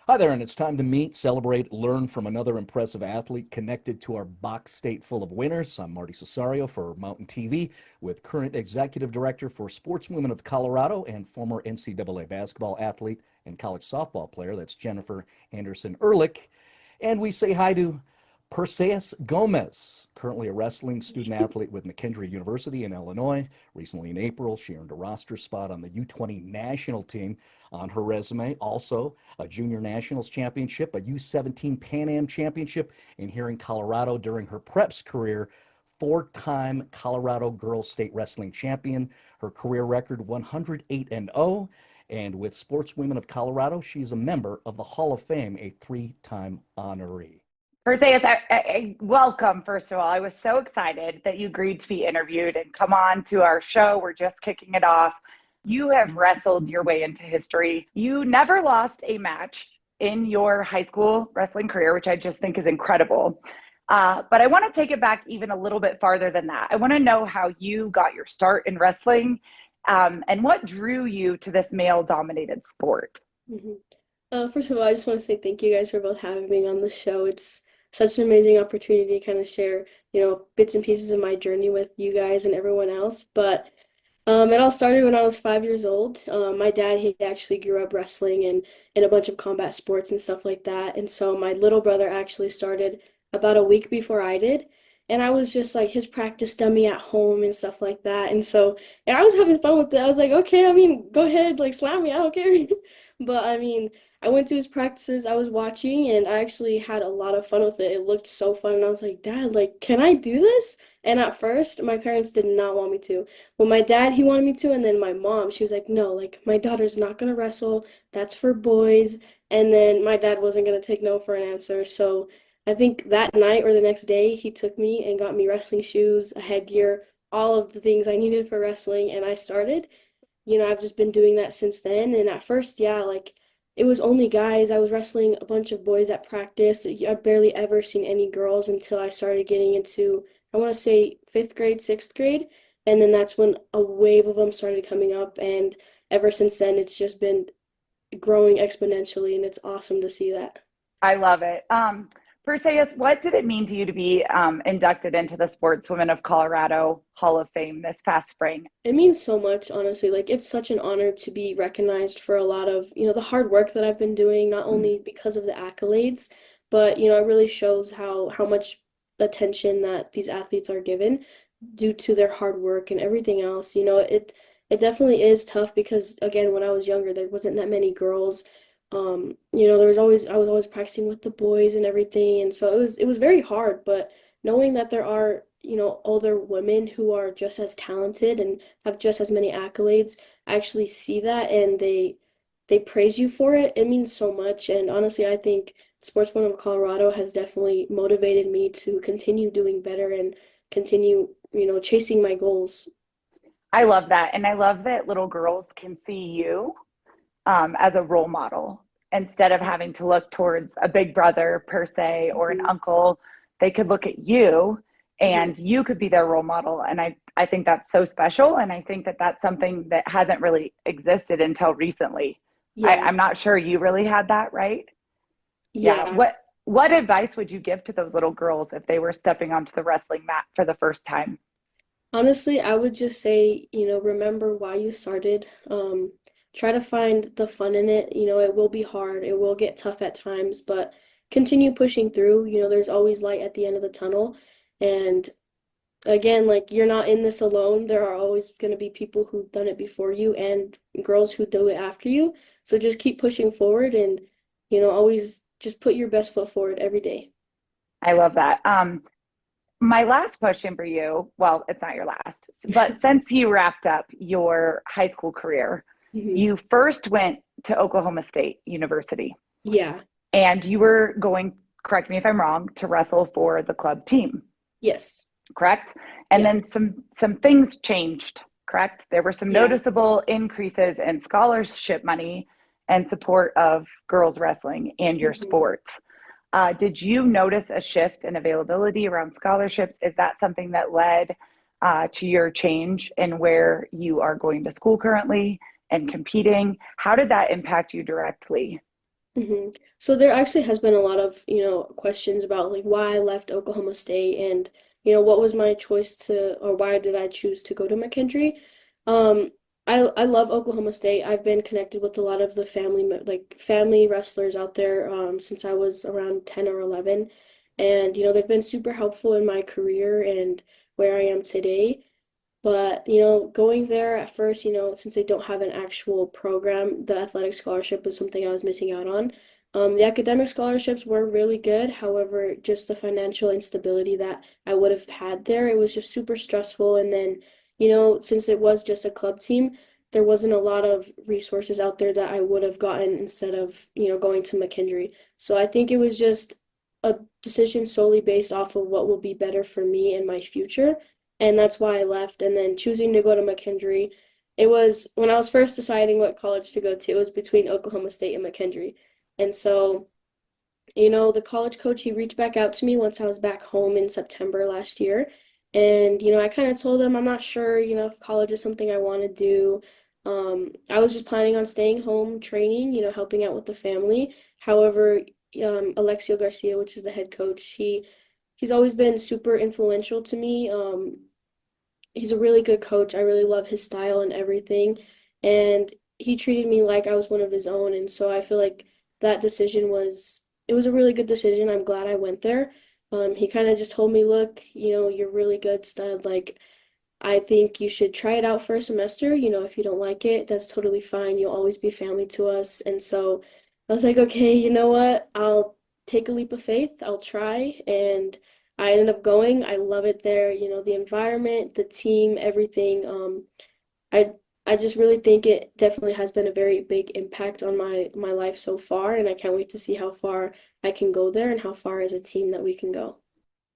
Hi there, and it's time to meet, celebrate, learn from another impressive athlete connected to our box state full of winners. I'm Marty Cesario for Mountain TV with current executive director for Sportswomen of Colorado and former NCAA basketball athlete and college softball player. That's Jennifer Anderson Ehrlich. And we say hi to Persaeus Gomez, currently a wrestling student athlete with McKendree University in Illinois. Recently in April, she earned a roster spot on the U20 national team. On her resume, also a junior nationals championship, a U17 Pan Am championship, and here in Colorado during her preps career, four-time Colorado Girls State Wrestling Champion. Her career record 108-0. And with Sportswomen of Colorado, she's a member of the Hall of Fame, a three-time honoree. Perseus, welcome, first of all. I was so excited that you agreed to be interviewed and come on to our show. We're just kicking it off. You have wrestled your way into history. You never lost a match in your high school wrestling career, which I just think is incredible. But I want to take it back even a little bit farther than that. I want to know how you got your start in wrestling and what drew you to this male-dominated sport. First of all, I just want to say thank you guys for both having me on the show. It's such an amazing opportunity to kind of share, bits and pieces of my journey with you guys and everyone else. But it all started when I was 5 years old. My dad, he actually grew up wrestling and in a bunch of combat sports and stuff like that. And so my little brother actually started about a week before I did. And I was just like his practice dummy at home and stuff like that. And I was having fun with it. I was like, okay, go ahead, like slam me, I don't care. But I went to his practices, I was watching, and I actually had a lot of fun with it. It looked so fun, and I was like, Dad, like, can I do this? And at first, my parents did not want me to. Well, my dad, he wanted me to, and then my mom, she was like, no, like, my daughter's not gonna wrestle. That's for boys. And then my dad wasn't gonna take no for an answer. So I think that night or the next day, he took me and got me wrestling shoes, a headgear, all of the things I needed for wrestling, and I started. I've just been doing that since then. And at first, yeah, like it was only guys. I was wrestling a bunch of boys at practice. I've barely ever seen any girls until I started getting into, I want to say, fifth grade, sixth grade. And then that's when a wave of them started coming up. And ever since then, it's just been growing exponentially. And it's awesome to see that. I love it. Perseus, what did it mean to you to be inducted into the Sportswomen of Colorado Hall of Fame this past spring? It means so much, honestly. Like, it's such an honor to be recognized for a lot of, the hard work that I've been doing, not only because of the accolades, but, it really shows how much attention that these athletes are given due to their hard work and everything else. It definitely is tough because, again, when I was younger, there wasn't that many girls. I was always practicing with the boys and everything, and so it was very hard, but knowing that there are, older women who are just as talented and have just as many accolades, actually see that and they praise you for it, it means so much. And honestly, I think Sportswoman of Colorado has definitely motivated me to continue doing better and continue, chasing my goals. I love that. And I love that little girls can see you as a role model instead of having to look towards a big brother per se or an uncle. They could look at you and you could be their role model. And I think that's so special. And I think that that's something that hasn't really existed until recently. Yeah. I'm not sure you really had that, right? Yeah. What advice would you give to those little girls if they were stepping onto the wrestling mat for the first time? Honestly, I would just say, remember why you started. Try to find the fun in it. It will be hard. It will get tough at times, but continue pushing through. There's always light at the end of the tunnel. And again, like you're not in this alone. There are always going to be people who've done it before you and girls who do it after you. So just keep pushing forward and, always just put your best foot forward every day. I love that. My last question for you, well, it's not your last, but since you wrapped up your high school career, you first went to Oklahoma State University. Yeah. And you were going, correct me if I'm wrong, to wrestle for the club team. Yes. Correct? And then some things changed, correct? There were some noticeable increases in scholarship money and support of girls wrestling and your sport. Did you notice a shift in availability around scholarships? Is that something that led to your change in where you are going to school currently and competing? How did that impact you directly? So there actually has been a lot of, questions about like why I left Oklahoma State and, what was my choice to, or why did I choose to go to McKendree? Um, I love Oklahoma State. I've been connected with a lot of the like family wrestlers out there since I was around 10 or 11. And, they've been super helpful in my career and where I am today. But, going there at first, since they don't have an actual program, the athletic scholarship was something I was missing out on. The academic scholarships were really good. However, just the financial instability that I would have had there, it was just super stressful. And then, since it was just a club team, there wasn't a lot of resources out there that I would have gotten instead of, going to McKendree. So I think it was just a decision solely based off of what will be better for me in my future, and that's why I left. And then choosing to go to McKendree, it was when I was first deciding what college to go to, it was between Oklahoma State and McKendree. And so, the college coach, he reached back out to me once I was back home in September last year. And, I kind of told him I'm not sure, if college is something I want to do. I was just planning on staying home, training, helping out with the family. However, Alexio Garcia, which is the head coach, he's always been super influential to me. He's a really good coach. I really love his style and everything. And he treated me like I was one of his own. And so I feel like that decision it was a really good decision. I'm glad I went there. He kind of just told me, look, you're really good, stud. Like, I think you should try it out for a semester. If you don't like it, that's totally fine. You'll always be family to us. And so I was like, okay, you know what? I'll take a leap of faith. I'll try. And I ended up going. I love it there. The environment, the team, everything. I I just really think it definitely has been a very big impact on my life so far, and I can't wait to see how far I can go there and how far as a team that we can go.